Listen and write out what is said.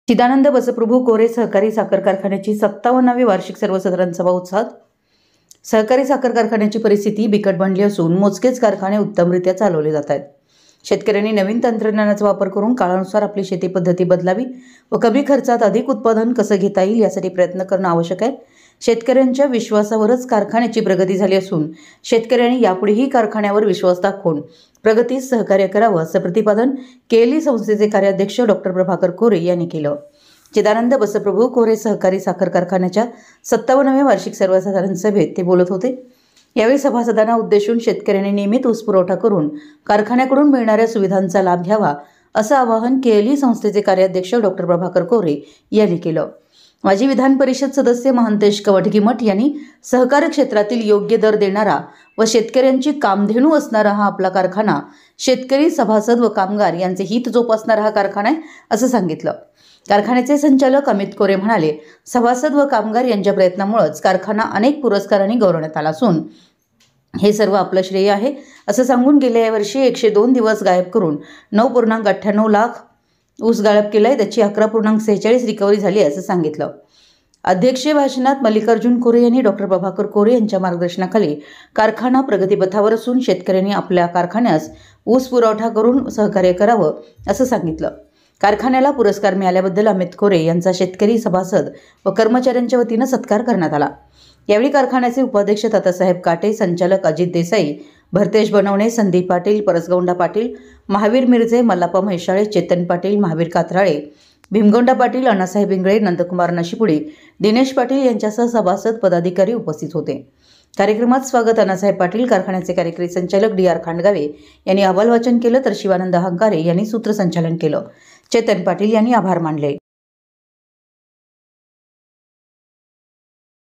चिदानंद बसप्रभू कोरे सहकारी साखर कारखान्याची 57वी वार्षिक सर्वसाधारण सभा उत्साहात। सहकारी साखर कारखान्याची परिस्थिती बिकट बनली असून मोजकेच कारखाने उत्तमरित्या चालवले जात आहेत। शेतकऱ्यांनी नवीन तंत्रज्ञानाचा वापर करून काळानुसार आपली शेती पद्धती बदलावी व कमी खर्चात अधिक उत्पादन कसं घेता येईल यासाठी प्रयत्न करणं आवश्यक आहे। शेतकऱ्यांच्या विश्वासावरच कारखान्याची प्रगती झाली असून शेतकऱ्यांनी यापुढेही कारखान्यावर विश्वास दाखवून प्रगतीस सहकार्य करावं असं प्रतिपादन केली संस्थेचे कार्याध्यक्ष डॉक्टर प्रभाकर कोरे यांनी केलं। चिदानंद बसप्रभू कोरे सहकारी साखर कारखान्याच्या 57व्या वार्षिक सर्वसाधारण सभेत ते बोलत होते। यावेळी सभासदांना उद्देशून शेतकऱ्यांनी नियमित ऊस पुरवठा करून कारखान्याकडून मिळणाऱ्या सुविधांचा लाभ घ्यावा असं आवाहन केली संस्थेचे कार्याध्यक्ष डॉक्टर प्रभाकर कोरे यांनी केलं। माजी विधान परिषद सदस्य महंतेश कवठगीमठ यांनी सहकारी क्षेत्रातील योग्य दर देणारा व शेतकऱ्यांची कामधेनू असणारा हा आपला कारखाना शेतकरी, सभासद व कामगार यांचे हित जोपासणारा हा कारखाना आहे असं सांगितलं। कारखान्याचे संचालक अमित कोरे म्हणाले, सभासद व कामगार यांच्या प्रयत्नामुळेच कारखाना अनेक पुरस्कारांनी गौरवण्यात आला असून हे सर्व आपलं श्रेय आहे असं सांगून गेल्या वर्षी 102 दिवस गायब करून 9.98 लाख ऊस गाळप केलाय, त्याची 11.46 रिकव्हरी झाली असं सांगितलं। अध्यक्षीय भाषणात मल्लिकार्जुन कोरे यांनी डॉक्टर प्रभाकर कोरे यांच्या मार्गदर्शनाखाली कारखाना प्रगतीपथावर असून शेतकऱ्यांनी आपल्या कारखान्यास ऊस पुरवठा करून सहकार्य करावं असं सांगितलं। कारखान्याला पुरस्कार मिळाल्याबद्दल अमित कोरे यांचा शेतकरी, सभासद व कर्मचाऱ्यांच्या वतीनं सत्कार करण्यात आला। यावेळी कारखान्याचे उपाध्यक्ष तातासाहेब काटे, संचालक अजित देसाई, भरतेश बनवणे, संदीप पाटील, परसगौंडा पाटील, महावीर मिरजे, मल्लाप्पा म्हैसाळे, चेतन पाटील, महावीर कात्राळे, भीमगौंडा पाटील, अण्णासाहेब इंगळे, नंदकुमार नशिपुडी, दिनेश पाटील यांच्यासह सभासद, पदाधिकारी उपस्थित होते। कार्यक्रमात स्वागत अण्णासाहेब पाटील, कारखान्याचे कार्यकारी संचालक DR खांडगावे यांनी अहवाल वाचन केलं तर शिवानंद हंकारे यांनी सूत्रसंचालन केलं। चेतन पाटील यांनी आभार मानले।